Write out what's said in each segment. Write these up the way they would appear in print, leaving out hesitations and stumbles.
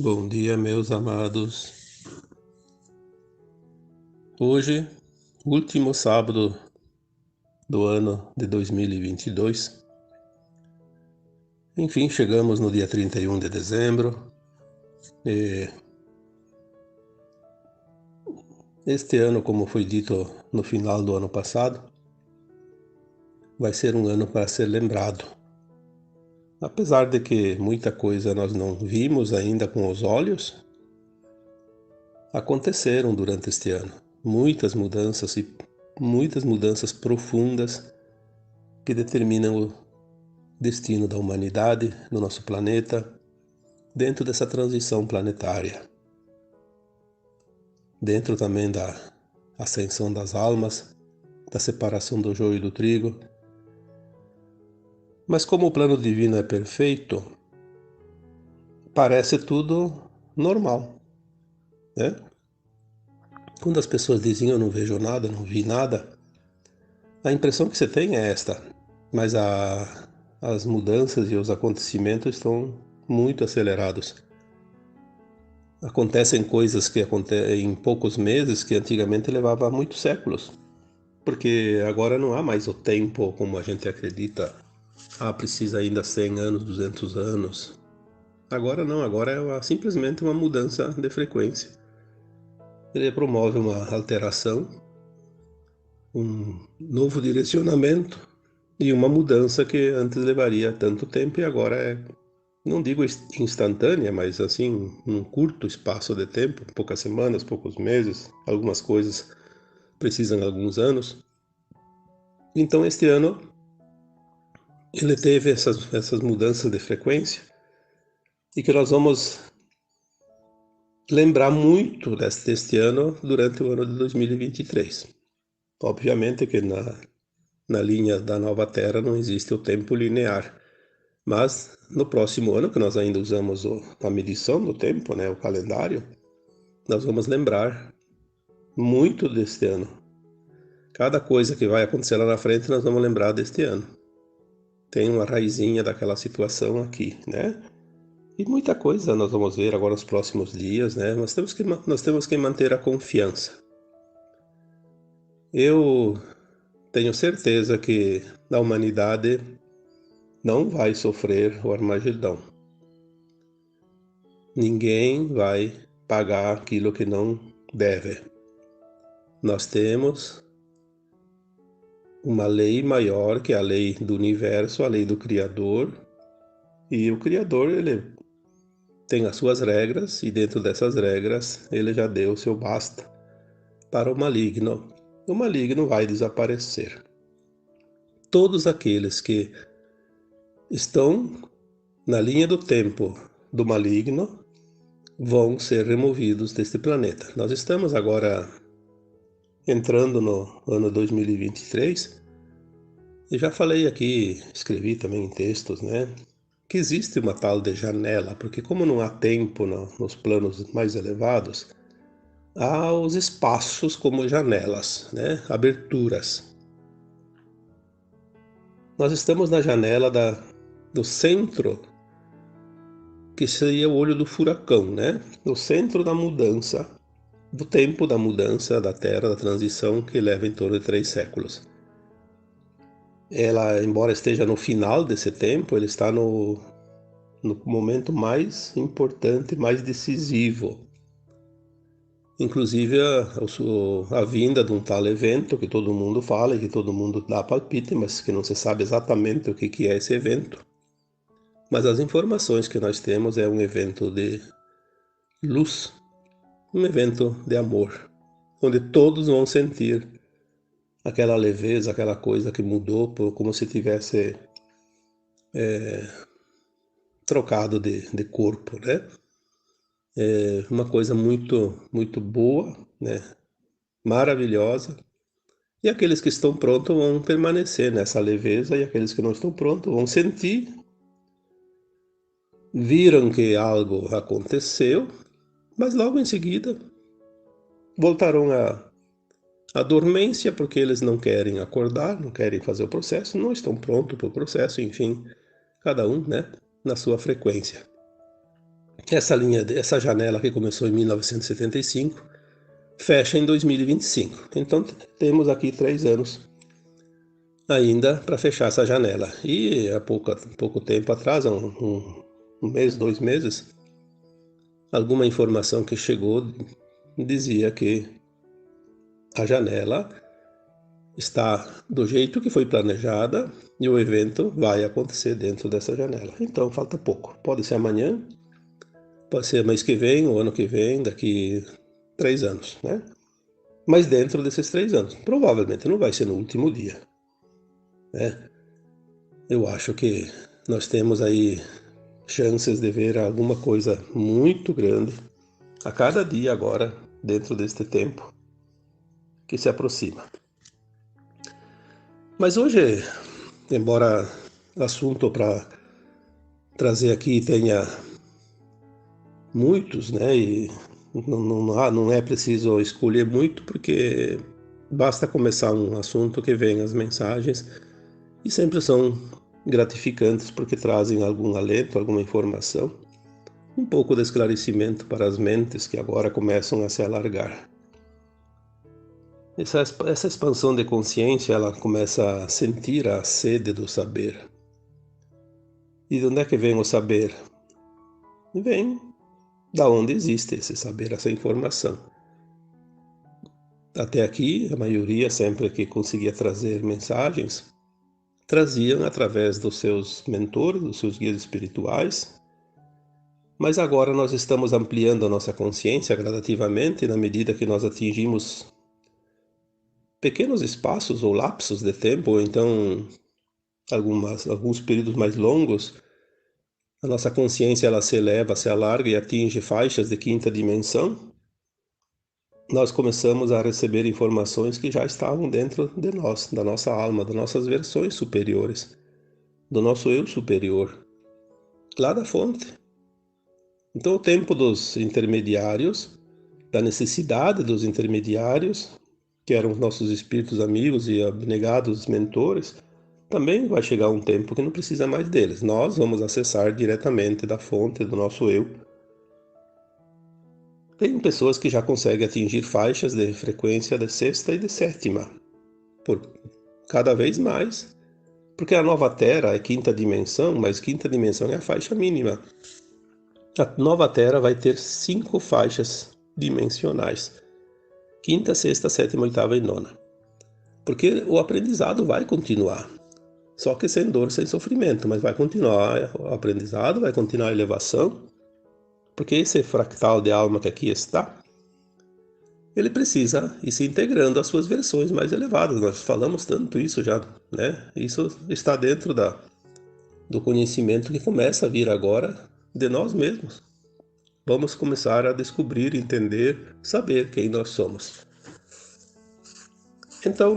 Bom dia, meus amados. Hoje, último sábado do ano de 2022. Enfim, chegamos no dia 31 de dezembro. E este ano, como foi dito no final do ano passado, vai ser um ano para ser lembrado. Apesar de que muita coisa nós não vimos ainda com os olhos, aconteceram durante este ano. Muitas mudanças profundas que determinam o destino da humanidade no nosso planeta, dentro dessa transição planetária, dentro também da ascensão das almas, da separação do joio e do trigo. Mas como o plano divino é perfeito, parece tudo normal, né? Quando as pessoas dizem eu não vejo nada, não vi nada, a impressão que você tem é esta, mas as mudanças e os acontecimentos estão muito acelerados. Acontecem coisas que acontecem em poucos meses que antigamente levava muitos séculos. Porque agora não há mais o tempo como a gente acredita. Precisa ainda 100 anos, 200 anos. Agora não, agora é simplesmente uma mudança de frequência. Ele promove uma alteração, um novo direcionamento e uma mudança que antes levaria tanto tempo e agora não digo instantânea, mas assim, num curto espaço de tempo, poucas semanas, poucos meses, algumas coisas precisam de alguns anos. Então este ano ele teve essas mudanças de frequência e que nós vamos lembrar muito deste ano durante o ano de 2023. Obviamente que na linha da nova Terra não existe o tempo linear, mas no próximo ano, que nós ainda usamos a medição do tempo, né, o calendário, nós vamos lembrar muito deste ano. Cada coisa que vai acontecer lá na frente, nós vamos lembrar deste ano. Tem uma raizinha daquela situação aqui, né? E muita coisa nós vamos ver agora nos próximos dias, né? Nós temos que manter a confiança. Eu tenho certeza que a humanidade não vai sofrer o Armagedão. Ninguém vai pagar aquilo que não deve. Nós temos uma lei maior que a lei do universo, a lei do Criador, e o Criador ele tem as suas regras e dentro dessas regras ele já deu o seu basta para o maligno. O maligno vai desaparecer. Todos aqueles que estão na linha do tempo do maligno vão ser removidos deste planeta. Nós estamos agora entrando no ano 2023 e já falei aqui, escrevi também em textos, né, que existe uma tal de janela, porque como não há tempo nos planos mais elevados, há os espaços como janelas, né, aberturas. Nós estamos na janela do centro, que seria o olho do furacão, né? No centro da mudança, do tempo da mudança da Terra, da transição que leva em torno de 3 séculos. Ela, embora esteja no final desse tempo, ele está no momento mais importante, mais decisivo. Inclusive a vinda de um tal evento que todo mundo fala e que todo mundo dá palpite, mas que não se sabe exatamente o que é esse evento. Mas as informações que nós temos é um evento de luz, um evento de amor, onde todos vão sentir aquela leveza, aquela coisa que mudou, como se tivesse trocado de corpo, né? É uma coisa muito, muito boa, né? Maravilhosa. E aqueles que estão prontos vão permanecer nessa leveza, e aqueles que não estão prontos vão sentir, viram que algo aconteceu, mas logo em seguida voltarão à dormência, porque eles não querem acordar, não querem fazer o processo, não estão prontos para o processo, enfim, cada um, né, na sua frequência. essa janela que começou em 1975, fecha em 2025. Então temos aqui 3 anos ainda para fechar essa janela. E há pouco tempo atrás, um mês, 2 meses, alguma informação que chegou dizia que a janela está do jeito que foi planejada e o evento vai acontecer dentro dessa janela. Então falta pouco. Pode ser amanhã, pode ser mês que vem, ou ano que vem, daqui 3 anos, né? Mas dentro desses 3 anos. Provavelmente não vai ser no último dia, né? Eu acho que nós temos aí chances de ver alguma coisa muito grande a cada dia agora, dentro deste tempo que se aproxima. Mas hoje, embora o assunto para trazer aqui tenha muitos, né, e não é preciso escolher muito, porque basta começar um assunto que vem as mensagens e sempre são gratificantes porque trazem algum alento, alguma informação, um pouco de esclarecimento para as mentes que agora começam a se alargar. Essa expansão de consciência, ela começa a sentir a sede do saber. E de onde é que vem o saber? Vem da onde existe esse saber, essa informação. Até aqui, a maioria, sempre que conseguia trazer mensagens, traziam através dos seus mentores, dos seus guias espirituais, mas agora nós estamos ampliando a nossa consciência gradativamente na medida que nós atingimos pequenos espaços ou lapsos de tempo, ou então alguns períodos mais longos. A nossa consciência ela se eleva, se alarga e atinge faixas de quinta dimensão. Nós começamos a receber informações que já estavam dentro de nós, da nossa alma, das nossas versões superiores, do nosso eu superior, lá da fonte. Então, o tempo dos intermediários, da necessidade dos intermediários, que eram nossos espíritos amigos e abnegados mentores, também vai chegar um tempo que não precisa mais deles. Nós vamos acessar diretamente da fonte do nosso eu. Tem pessoas que já conseguem atingir faixas de frequência de sexta e de sétima, por cada vez mais, porque a nova Terra é quinta dimensão, mas quinta dimensão é a faixa mínima. A nova Terra vai ter 5 faixas dimensionais: quinta, sexta, sétima, oitava e nona. Porque o aprendizado vai continuar, só que sem dor, sem sofrimento, mas vai continuar o aprendizado, vai continuar a elevação, porque esse fractal de alma que aqui está, ele precisa ir se integrando às suas versões mais elevadas. Nós falamos tanto isso já, né? Isso está dentro do conhecimento que começa a vir agora de nós mesmos. Vamos começar a descobrir, entender, saber quem nós somos. Então,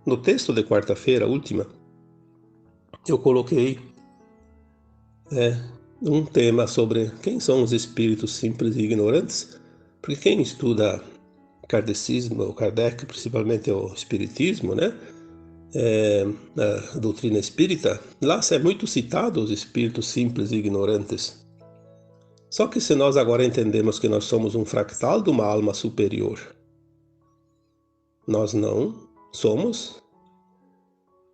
no texto de quarta-feira, última, eu coloquei um tema sobre quem são os espíritos simples e ignorantes, porque quem estuda kardecismo, o Kardec, principalmente o espiritismo, né? A doutrina espírita, lá é muito citado os espíritos simples e ignorantes. Só que se nós agora entendemos que nós somos um fractal de uma alma superior, nós não somos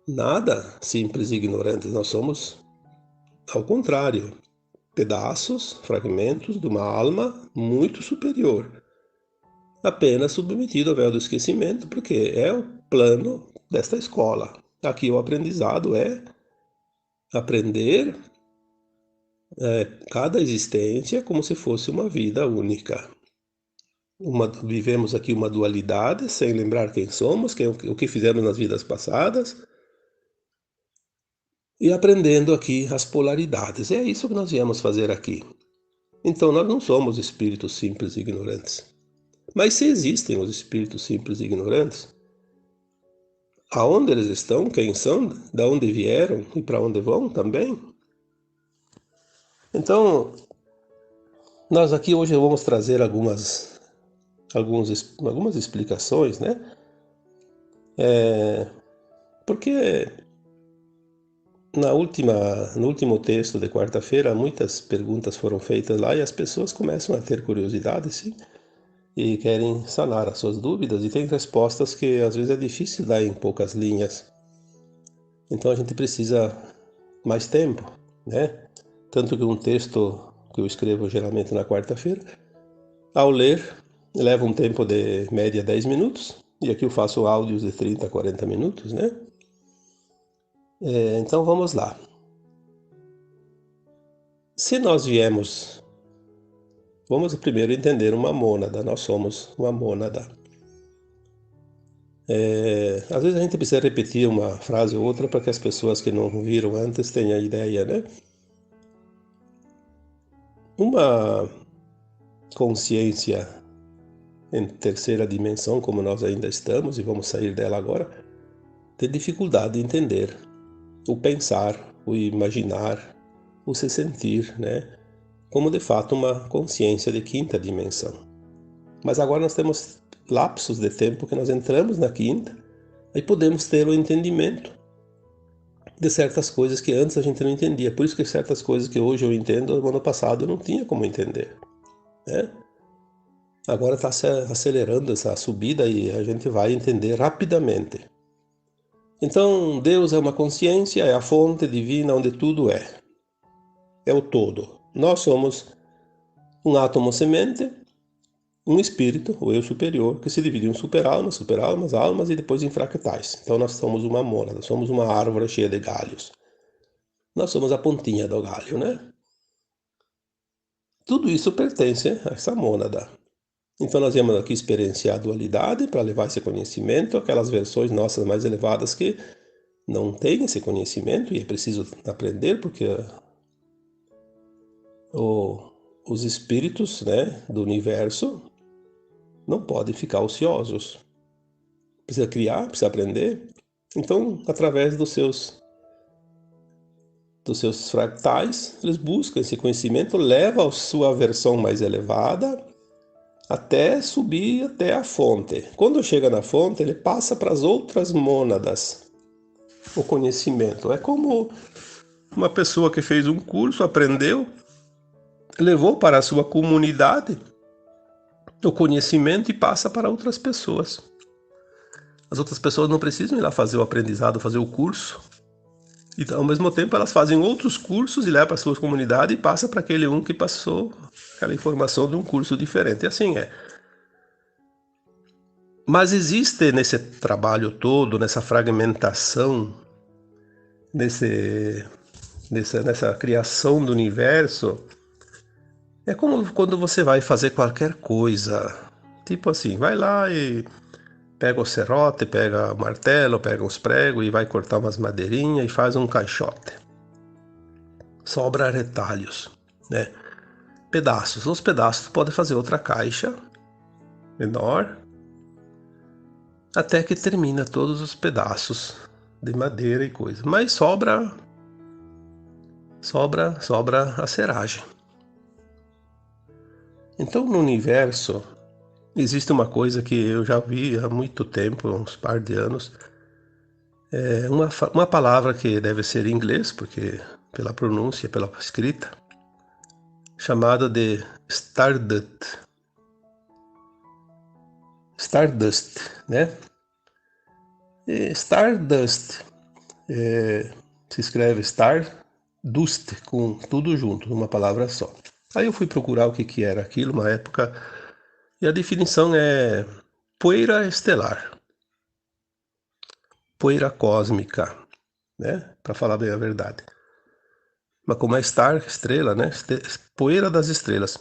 nada simples e ignorantes, nós somos, ao contrário, pedaços, fragmentos de uma alma muito superior, apenas submetido ao véu do esquecimento, porque é o plano desta escola. Aqui o aprendizado é aprender cada existência como se fosse uma vida única. Vivemos aqui uma dualidade, sem lembrar quem somos, o que fizemos nas vidas passadas, e aprendendo aqui as polaridades. É isso que nós viemos fazer aqui. Então, nós não somos espíritos simples e ignorantes. Mas se existem os espíritos simples e ignorantes, aonde eles estão, quem são, de onde vieram e para onde vão também? Então, nós aqui hoje vamos trazer algumas explicações, né? Porque No último texto de quarta-feira, muitas perguntas foram feitas lá e as pessoas começam a ter curiosidade, sim, e querem sanar as suas dúvidas e tem respostas que às vezes é difícil dar em poucas linhas. Então a gente precisa mais tempo, né? Tanto que um texto que eu escrevo geralmente na quarta-feira, ao ler, leva um tempo de média 10 minutos, e aqui eu faço áudios de 30 a 40 minutos, né? Então vamos lá. Se nós viemos, vamos primeiro entender uma mônada, nós somos uma mônada. Às vezes a gente precisa repetir uma frase ou outra para que as pessoas que não viram antes tenham ideia, né? Uma consciência em terceira dimensão, como nós ainda estamos e vamos sair dela agora, tem dificuldade de entender o pensar, o imaginar, o se sentir, né? Como de fato uma consciência de quinta dimensão. Mas agora nós temos lapsos de tempo que nós entramos na quinta e podemos ter o entendimento de certas coisas que antes a gente não entendia. Por isso que certas coisas que hoje eu entendo, no ano passado eu não tinha como entender, né? Agora está se acelerando essa subida e a gente vai entender rapidamente. Então, Deus é uma consciência, é a fonte divina onde tudo é o todo. Nós somos um átomo semente, um espírito, o eu superior, que se divide em superalmas, superalmas, almas e depois em fractais. Então nós somos uma mônada, somos uma árvore cheia de galhos. Nós somos a pontinha do galho, né? Tudo isso pertence a essa mônada. Então nós viemos aqui experienciar a dualidade para levar esse conhecimento, aquelas versões nossas mais elevadas que não têm esse conhecimento e é preciso aprender porque os espíritos, né, do universo não podem ficar ociosos. Precisa criar, precisa aprender. Então, através dos seus fractais, eles buscam esse conhecimento, leva a sua versão mais elevada até subir até a fonte. Quando chega na fonte, ele passa para as outras mônadas o conhecimento. É como uma pessoa que fez um curso, aprendeu, levou para a sua comunidade o conhecimento e passa para outras pessoas. As outras pessoas não precisam ir lá fazer o aprendizado, fazer o curso. Então, ao mesmo tempo, elas fazem outros cursos e levam para a sua comunidade e passa para aquele um que passou aquela informação de um curso diferente. E assim é. Mas existe nesse trabalho todo, nessa fragmentação, nessa criação do universo, é como quando você vai fazer qualquer coisa. Tipo assim, vai lá e pega o serrote, pega o martelo, pega os pregos e vai cortar umas madeirinhas e faz um caixote. Sobra retalhos, né? Pedaços. Os pedaços podem fazer outra caixa menor até que termina todos os pedaços de madeira e coisa. Mas sobra a serragem. Então no universo existe uma coisa que eu já vi há muito tempo, uns par de anos. É uma palavra que deve ser em inglês, porque pela pronúncia, pela escrita, chamada de Stardust. Stardust, né? E Stardust se escreve Stardust, com tudo junto, numa palavra só. Aí eu fui procurar o que era aquilo, uma época, e a definição é poeira estelar, poeira cósmica, né? Para falar bem a verdade. Mas como é star, estrela, né? Poeira das estrelas.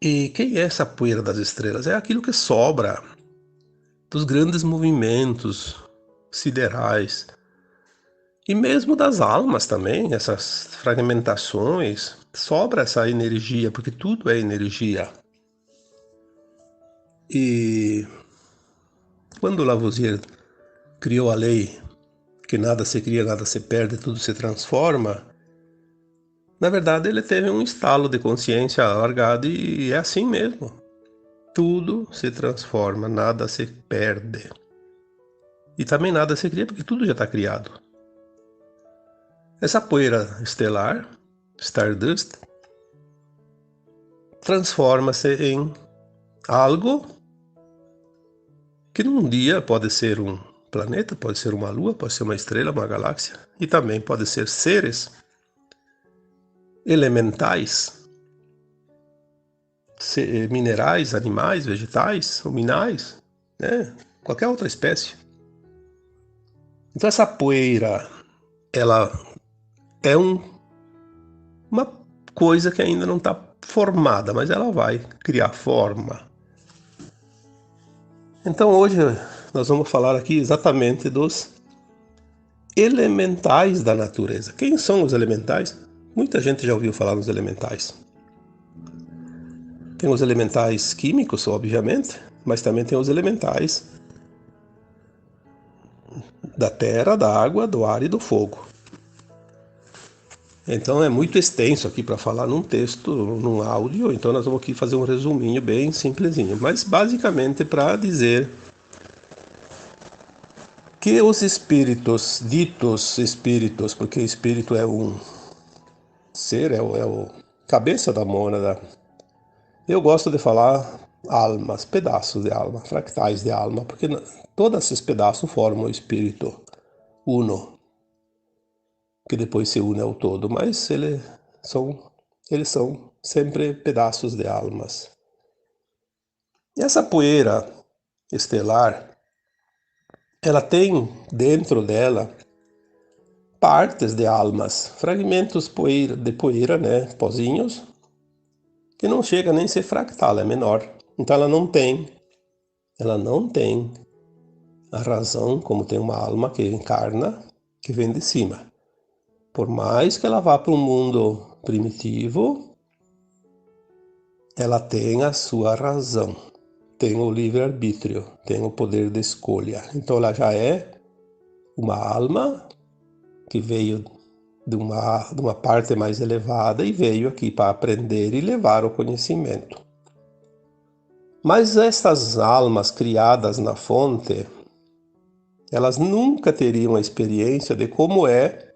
E quem é essa poeira das estrelas? É aquilo que sobra dos grandes movimentos siderais e mesmo das almas também, essas fragmentações, sobra essa energia, porque tudo é energia. E quando Lavoisier criou a lei que nada se cria, nada se perde, tudo se transforma, na verdade ele teve um estalo de consciência alargado e é assim mesmo. Tudo se transforma, nada se perde. E também nada se cria porque tudo já está criado. Essa poeira estelar, Stardust, transforma-se em algo que num dia pode ser um planeta, pode ser uma lua, pode ser uma estrela, uma galáxia, e também pode ser seres elementais, minerais, animais, vegetais, luminais, né? Qualquer outra espécie. Então essa poeira, ela é uma coisa que ainda não está formada, mas ela vai criar forma. Então hoje nós vamos falar aqui exatamente dos elementais da natureza. Quem são os elementais? Muita gente já ouviu falar nos elementais. Tem os elementais químicos, obviamente, mas também tem os elementais da terra, da água, do ar e do fogo. Então é muito extenso aqui para falar num texto, num áudio, então nós vamos aqui fazer um resuminho bem simplesinho, mas basicamente para dizer que os espíritos, ditos espíritos, porque espírito é um ser, é o cabeça da mônada. Eu gosto de falar almas, pedaços de alma, fractais de alma, porque todos esses pedaços formam o espírito uno, que depois se une ao todo, mas eles são sempre pedaços de almas. E essa poeira estelar, ela tem dentro dela partes de almas, fragmentos de poeira, né, pozinhos, que não chega nem a ser fractal, é menor. Então ela não tem a razão como tem uma alma que encarna, que vem de cima. Por mais que ela vá para um mundo primitivo, ela tem a sua razão, tem o livre-arbítrio, tem o poder de escolha. Então ela já é uma alma que veio de uma parte mais elevada e veio aqui para aprender e levar o conhecimento. Mas estas almas criadas na fonte, elas nunca teriam a experiência de como é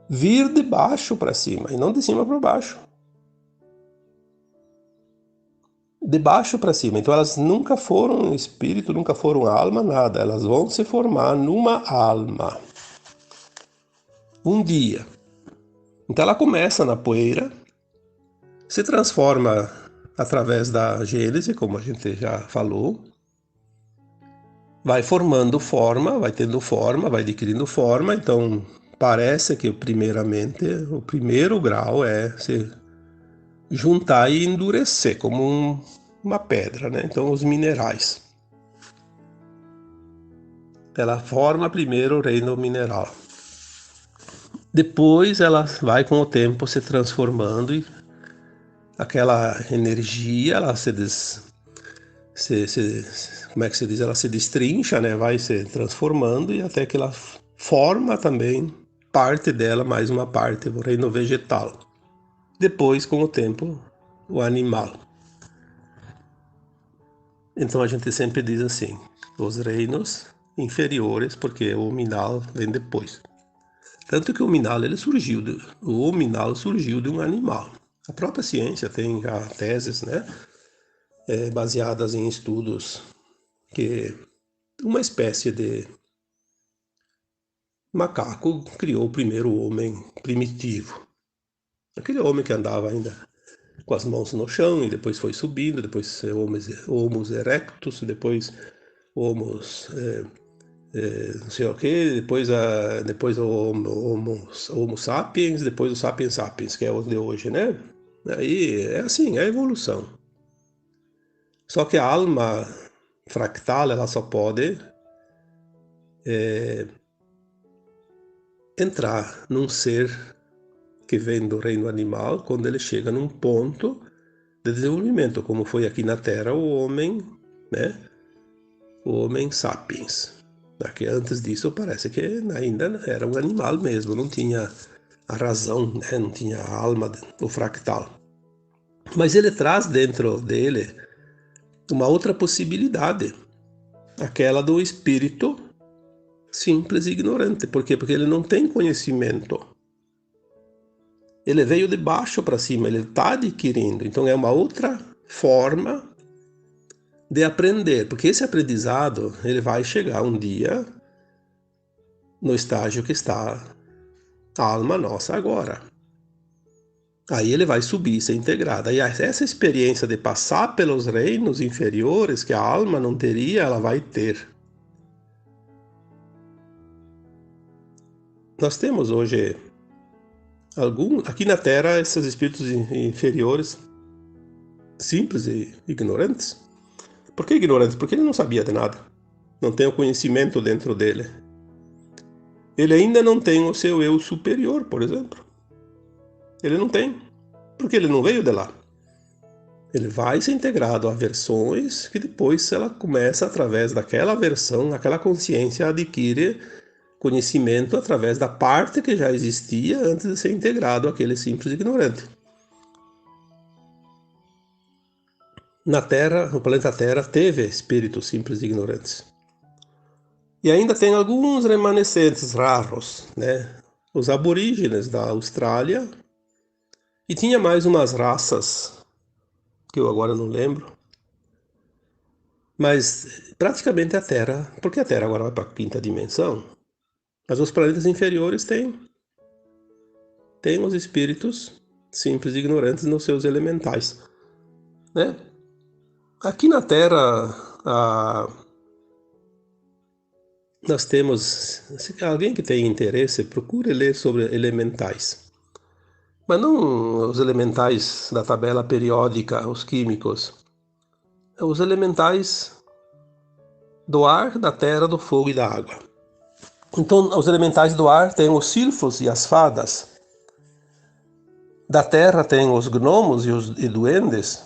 vir de baixo para cima e não de cima para baixo. De baixo para cima. Então elas nunca foram espírito, nunca foram alma, nada. Elas vão se formar numa alma. Um dia. Então ela começa na poeira, se transforma através da gênese, como a gente já falou, vai formando forma, vai tendo forma, vai adquirindo forma. Então parece que primeiramente o primeiro grau é se juntar e endurecer como uma pedra, né? Então os minerais. Ela forma primeiro o reino mineral. Depois ela vai com o tempo se transformando e aquela energia, ela como é que se diz? Ela se destrincha, né? Vai se transformando e até que ela forma também parte dela, mais uma parte, o reino vegetal. Depois, com o tempo, o animal. Então a gente sempre diz assim, os reinos inferiores, porque o hominal vem depois. Tanto que o hominal surgiu de um animal. A própria ciência tem já teses, né, baseadas em estudos que uma espécie de macaco criou o primeiro homem primitivo. Aquele homem que andava ainda com as mãos no chão e depois foi subindo, depois Homo erectus, depois não sei o que, depois o Homo sapiens, depois o Sapiens sapiens, que é o de hoje, né? Aí é assim, é a evolução. Só que a alma fractal, ela só pode entrar num ser que vem do reino animal quando ele chega num ponto de desenvolvimento, como foi aqui na Terra o homem, né? O Homem sapiens. Porque antes disso parece que ainda era um animal mesmo, não tinha a razão, né? Não tinha a alma, o fractal. Mas ele traz dentro dele uma outra possibilidade, aquela do espírito simples e ignorante. Por quê? Porque ele não tem conhecimento. Ele veio de baixo para cima, ele está adquirindo. Então é uma outra forma de aprender, porque esse aprendizado ele vai chegar um dia no estágio que está a alma nossa agora. Aí ele vai subir, ser integrado. Aí essa experiência de passar pelos reinos inferiores que a alma não teria, ela vai ter. Nós temos hoje aqui na Terra esses espíritos inferiores, simples e ignorantes. Por que ignorantes? Porque ele não sabia de nada. Não tem o conhecimento dentro dele. Ele ainda não tem o seu eu superior, por exemplo. Ele não tem, porque ele não veio de lá. Ele vai ser integrado a versões que depois ela começa, através daquela versão, aquela consciência adquire conhecimento através da parte que já existia antes de ser integrado àquele simples ignorante. Na Terra, no planeta Terra, teve espíritos simples e ignorantes. E ainda tem alguns remanescentes raros, né? Os aborígenes da Austrália. E tinha mais umas raças, que eu agora não lembro. Mas praticamente a Terra, porque a Terra agora vai para a quinta dimensão, mas os planetas inferiores têm os espíritos simples e ignorantes nos seus elementais, né? Aqui na Terra, nós temos, se alguém que tem interesse, procure ler sobre elementais. Mas não os elementais da tabela periódica, os químicos. Os elementais do ar, da terra, do fogo e da água. Então, os elementais do ar têm os silfos e as fadas. Da terra tem os gnomos e duendes.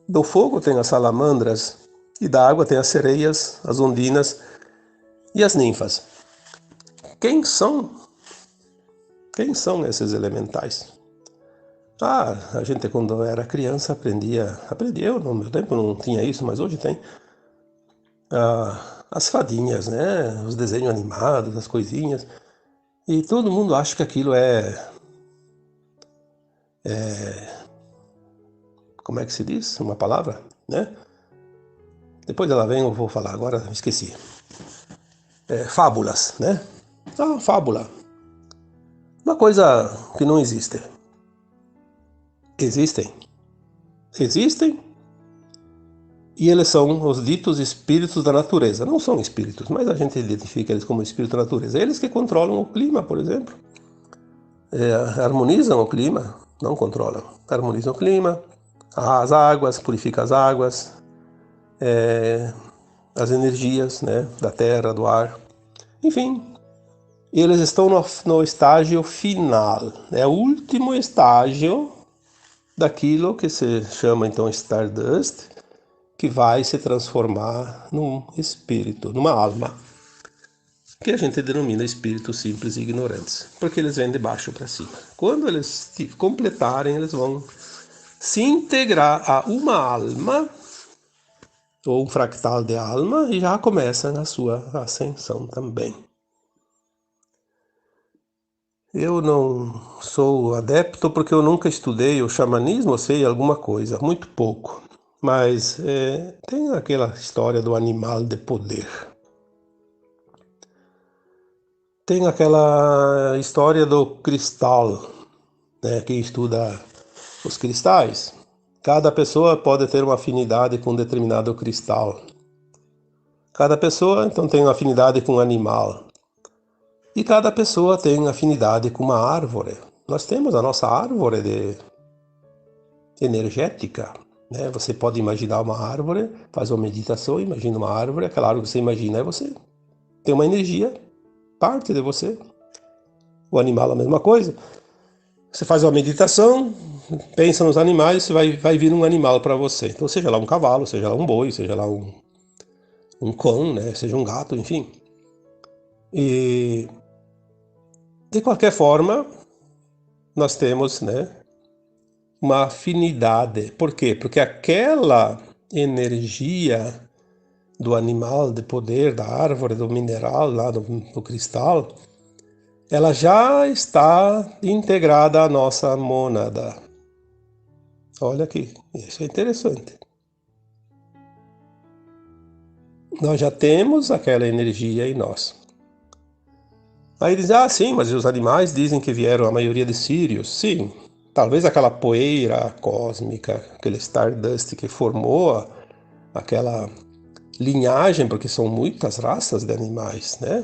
Do fogo tem as salamandras. E da água tem as sereias, as ondinas e as ninfas. Quem são esses elementais? A gente quando era criança aprendia, no meu tempo não tinha isso, mas hoje tem, as fadinhas, né? Os desenhos animados, as coisinhas. E todo mundo acha que aquilo como é que se diz? Uma palavra, né? Depois ela vem, eu vou falar agora, esqueci. Fábulas, né? Fábula. Uma coisa que não existe. Existem, e eles são os ditos espíritos da natureza. Não são espíritos, mas a gente identifica eles como espírito da natureza. Eles que controlam o clima, por exemplo. Harmonizam o clima, não controlam. Harmonizam o clima, as águas, purificam as águas, as energias, né, da terra, do ar. Enfim, eles estão no estágio final. É o último estágio daquilo que se chama então Stardust, que vai se transformar num espírito, numa alma, que a gente denomina espíritos simples e ignorantes, porque eles vêm de baixo para cima. Quando eles completarem, eles vão se integrar a uma alma, ou um fractal de alma, e já começa a sua ascensão também. Eu não sou adepto porque eu nunca estudei o xamanismo, eu sei alguma coisa, muito pouco. Mas tem aquela história do animal de poder. Tem aquela história do cristal, né? Quem estuda os cristais, cada pessoa pode ter uma afinidade com um determinado cristal. Cada pessoa, então, tem uma afinidade com um animal. E cada pessoa tem afinidade com uma árvore. Nós temos a nossa árvore energética, né? Você pode imaginar uma árvore, faz uma meditação, imagina uma árvore, aquela árvore que você imagina é você. Tem uma energia, parte de você. O animal é a mesma coisa. Você faz uma meditação, pensa nos animais, vai vir um animal para você. Então, seja lá um cavalo, seja lá um boi, seja lá um cão, né? Seja um gato, enfim. E de qualquer forma, nós temos, né, uma afinidade. Por quê? Porque aquela energia do animal, de poder, da árvore, do mineral, lá do cristal, ela já está integrada à nossa mônada. Olha aqui, isso é interessante. Nós já temos aquela energia em nós. Aí diz, sim, mas os animais dizem que vieram a maioria de Sírios. Sim, talvez aquela poeira cósmica, aquele Stardust que formou aquela linhagem, porque são muitas raças de animais, né?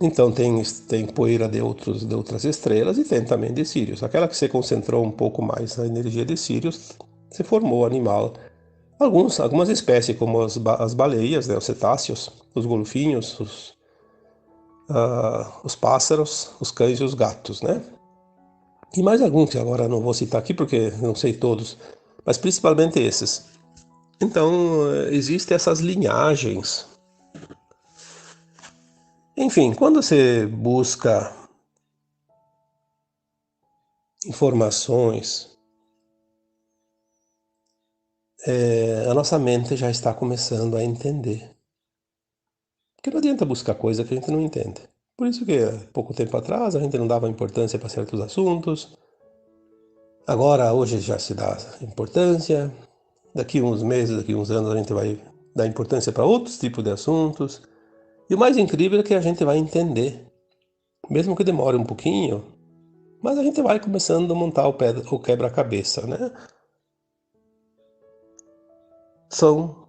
Então tem poeira de outras estrelas e tem também de Sírios. Aquela que se concentrou um pouco mais na energia de Sírios, se formou animal. Algumas espécies, como as baleias, né, os cetáceos, os golfinhos, os pássaros, os cães e os gatos, né? E mais alguns que agora não vou citar aqui porque não sei todos, mas principalmente esses. Então, existem essas linhagens. Enfim, quando você busca informações, a nossa mente já está começando a entender. Porque não adianta buscar coisa que a gente não entende. Por isso que há pouco tempo atrás a gente não dava importância para certos assuntos. Agora, hoje já se dá importância. Daqui uns meses, daqui uns anos a gente vai dar importância para outros tipos de assuntos. E o mais incrível é que a gente vai entender. Mesmo que demore um pouquinho, mas a gente vai começando a montar o quebra-cabeça, né? São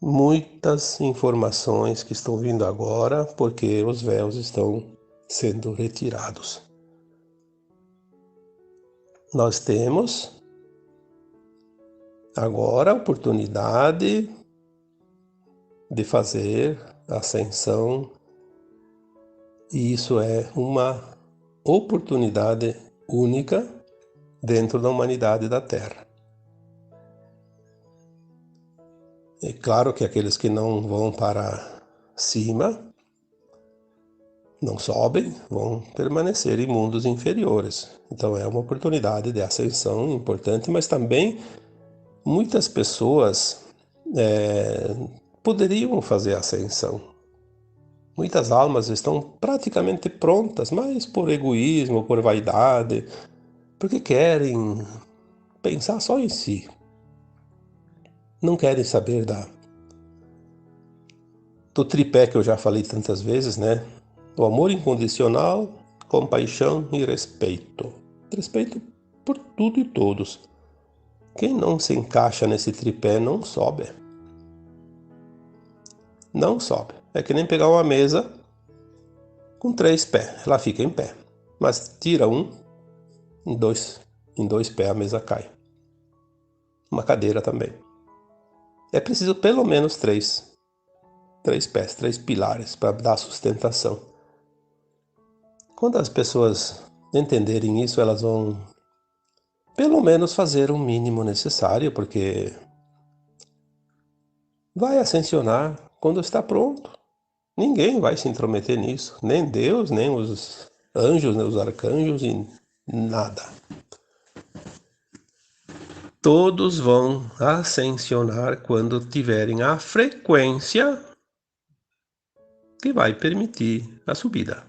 muitas informações que estão vindo agora porque os véus estão sendo retirados. Nós temos agora a oportunidade de fazer a ascensão, e isso é uma oportunidade única dentro da humanidade da Terra. É claro que aqueles que não vão para cima, não sobem, vão permanecer em mundos inferiores. Então é uma oportunidade de ascensão importante, mas também muitas pessoas poderiam fazer a ascensão. Muitas almas estão praticamente prontas, mas por egoísmo, por vaidade, porque querem pensar só em si. Não querem saber do tripé que eu já falei tantas vezes, né? O amor incondicional, compaixão e respeito. Respeito por tudo e todos. Quem não se encaixa nesse tripé não sobe. Não sobe. É que nem pegar uma mesa com 3 pés. Ela fica em pé. Mas tira um, em dois pés a mesa cai. Uma cadeira também. É preciso pelo menos 3 pés, 3 pilares para dar sustentação. Quando as pessoas entenderem isso, elas vão pelo menos fazer o mínimo necessário, porque vai ascensionar quando está pronto. Ninguém vai se intrometer nisso, nem Deus, nem os anjos, nem os arcanjos, e nada. Todos vão ascensionar quando tiverem a frequência que vai permitir a subida,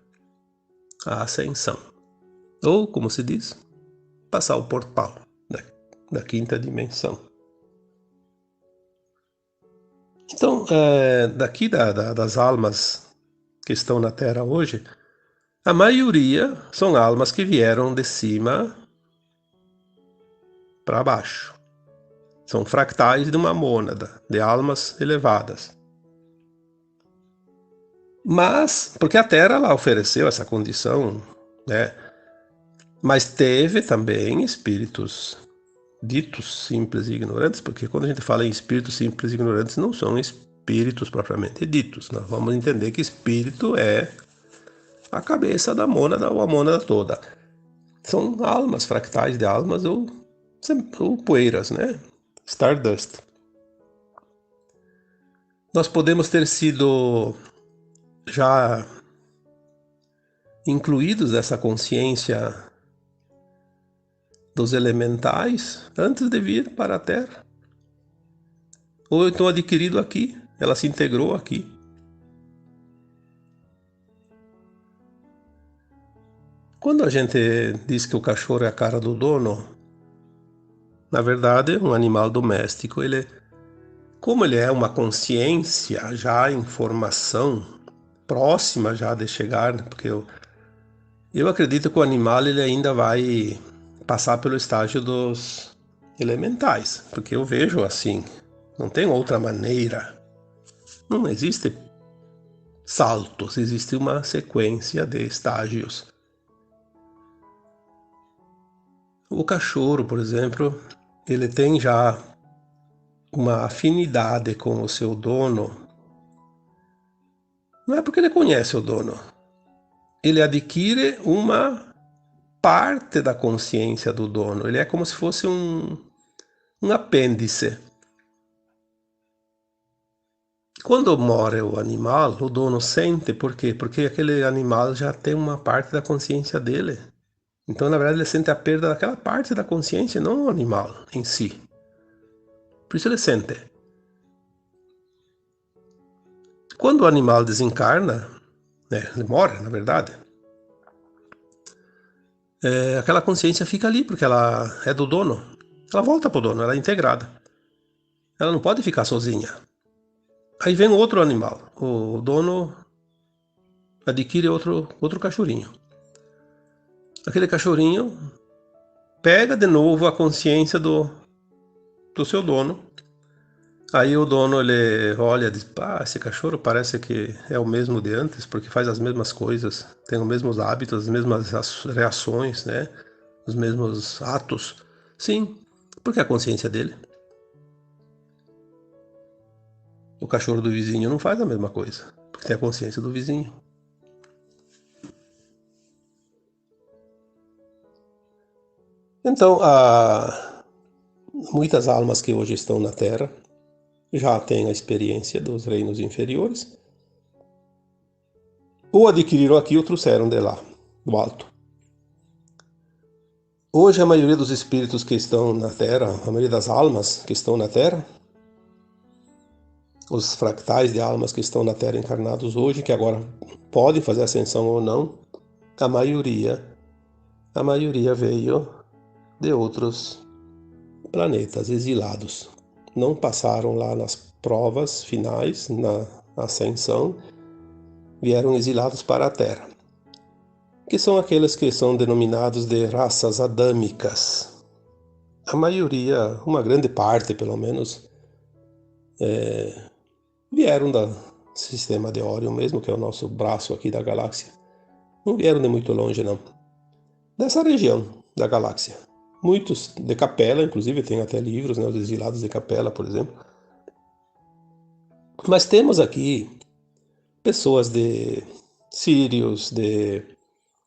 a ascensão. Ou, como se diz, passar o portal da quinta dimensão. Então, daqui das almas que estão na Terra hoje, a maioria são almas que vieram de cima para baixo. São fractais de uma mônada, de almas elevadas. Mas, porque a Terra ela ofereceu essa condição, né? Mas teve também espíritos ditos simples e ignorantes, porque quando a gente fala em espíritos simples e ignorantes, não são espíritos propriamente ditos. Nós vamos entender que espírito é a cabeça da mônada ou a mônada toda. São almas, fractais de almas ou poeiras, né? Stardust. Nós podemos ter sido já incluídos nessa consciência dos elementais antes de vir para a Terra. ou então adquirido aqui, ela se integrou aqui. Quando a gente diz que o cachorro é a cara do dono, na verdade, um animal doméstico, como ele é uma consciência já em formação, próxima já de chegar, né? Porque eu acredito que o animal ele ainda vai passar pelo estágio dos elementais, porque eu vejo assim, não tem outra maneira. Não existe saltos, existe uma sequência de estágios. O cachorro, por exemplo, ele tem já uma afinidade com o seu dono. Não é porque ele conhece o dono. Ele adquire uma parte da consciência do dono. Ele é como se fosse um apêndice. Quando morre o animal, o dono sente, por quê? Porque aquele animal já tem uma parte da consciência dele. Então, na verdade, ele sente a perda daquela parte da consciência, não o animal em si. Por isso ele sente. Quando o animal desencarna, né, ele morre, na verdade, aquela consciência fica ali, porque ela é do dono. Ela volta para o dono, ela é integrada. Ela não pode ficar sozinha. Aí vem outro animal. O dono adquire outro cachorrinho. Aquele cachorrinho pega de novo a consciência do seu dono. Aí o dono ele olha e diz: "Pá, esse cachorro parece que é o mesmo de antes, porque faz as mesmas coisas, tem os mesmos hábitos, as mesmas reações, né? Os mesmos atos." Sim, porque é a consciência dele. O cachorro do vizinho não faz a mesma coisa, porque tem a consciência do vizinho. Então, muitas almas que hoje estão na Terra já têm a experiência dos reinos inferiores, ou adquiriram aqui ou trouxeram de lá, do alto. Hoje a maioria dos espíritos que estão na Terra, a maioria das almas que estão na Terra, os fractais de almas que estão na Terra encarnados hoje, que agora podem fazer ascensão ou não, a maioria veio de outros planetas exilados. Não passaram lá nas provas finais, na ascensão, vieram exilados para a Terra, que são aqueles que são denominados de raças adâmicas. A maioria, uma grande parte pelo menos, vieram do sistema de Órion mesmo, que é o nosso braço aqui da galáxia. Não vieram de muito longe, não. Dessa região da galáxia. Muitos de Capela, inclusive, tem até livros, né, os exilados de Capela, por exemplo. Mas temos aqui pessoas de Sírios,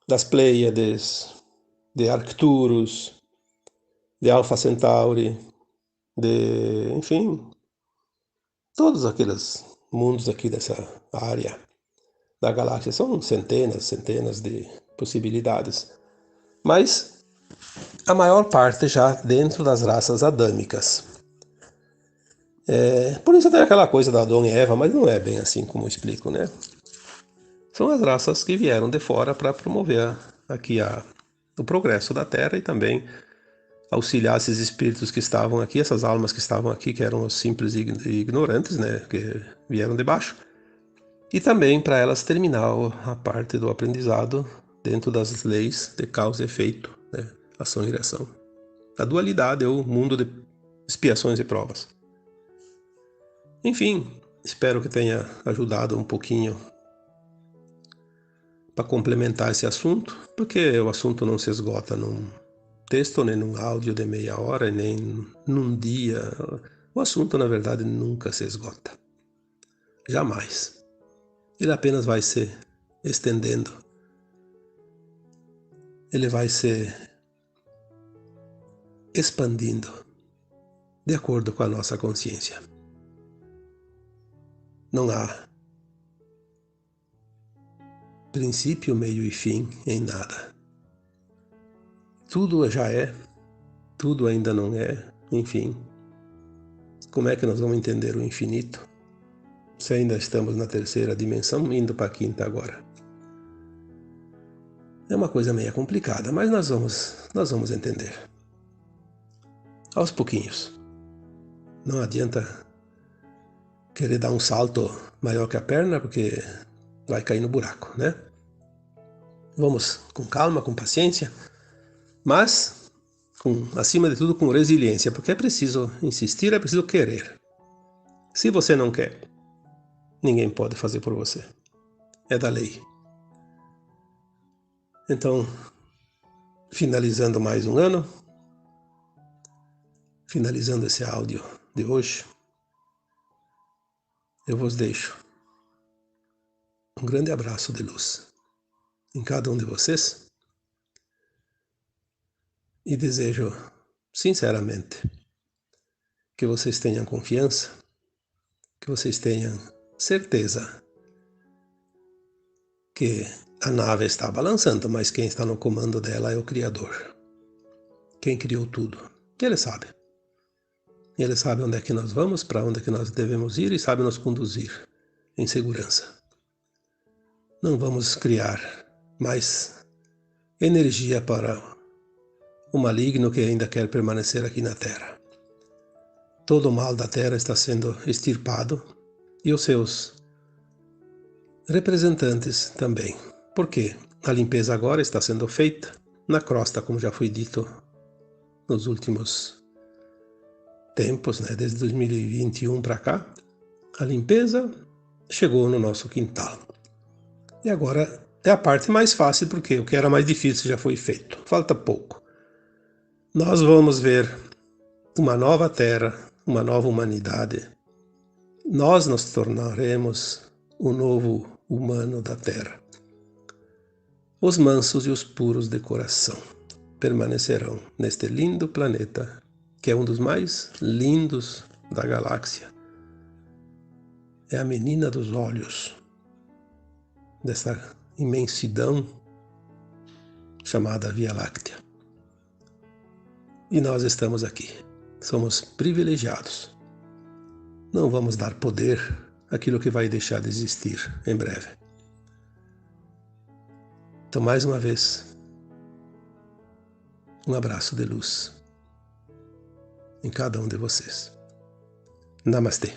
das Pleiades, de Arcturus, de Alpha Centauri, enfim, todos aqueles mundos aqui dessa área da galáxia. São centenas, centenas de possibilidades. Mas a maior parte já dentro das raças adâmicas. Por isso tem aquela coisa da Adão e Eva, mas não é bem assim como eu explico, né? São as raças que vieram de fora para promover aqui o progresso da Terra e também auxiliar esses espíritos que estavam aqui, essas almas que estavam aqui, que eram os simples e ignorantes, né, que vieram de baixo, e também para elas terminar a parte do aprendizado dentro das leis de causa e efeito, né, ação e reação. A dualidade é o mundo de expiações e provas. Enfim, espero que tenha ajudado um pouquinho para complementar esse assunto, porque o assunto não se esgota num texto, nem num áudio de meia hora, nem num dia. O assunto, na verdade, nunca se esgota. Jamais. Ele apenas vai se estendendo. Ele vai se expandindo de acordo com a nossa consciência. Não há princípio, meio e fim em nada. Tudo já é, tudo ainda não é, enfim. como é que nós vamos entender o infinito se ainda estamos na terceira dimensão, indo para a quinta agora? É uma coisa meio complicada, mas nós vamos entender. Aos pouquinhos. Não adianta querer dar um salto maior que a perna, porque vai cair no buraco, né? Vamos com calma, com paciência, mas, acima de tudo, com resiliência, porque é preciso insistir, é preciso querer. Se você não quer, ninguém pode fazer por você. É da lei. Então, finalizando mais um ano, finalizando esse áudio de hoje, eu vos deixo um grande abraço de luz em cada um de vocês e desejo, sinceramente, que vocês tenham confiança, que vocês tenham certeza que a nave está balançando, mas quem está no comando dela é o Criador. Quem criou tudo. Ele sabe. Ele sabe onde é que nós vamos, para onde é que nós devemos ir e sabe nos conduzir em segurança. Não vamos criar mais energia para o maligno que ainda quer permanecer aqui na Terra. Todo o mal da Terra está sendo extirpado e os seus representantes também. Por quê? A limpeza agora está sendo feita na crosta, como já foi dito nos últimos tempos, né? Desde 2021 para cá, a limpeza chegou no nosso quintal. E agora é a parte mais fácil, porque o que era mais difícil já foi feito. Falta pouco. Nós vamos ver uma nova terra, uma nova humanidade. Nós nos tornaremos o novo humano da terra. Os mansos e os puros de coração permanecerão neste lindo planeta, que é um dos mais lindos da galáxia. É a menina dos olhos dessa imensidão chamada Via Láctea. E nós estamos aqui. Somos privilegiados. Não vamos dar poder àquilo que vai deixar de existir em breve. Então, mais uma vez, um abraço de luz em cada um de vocês. Namastê.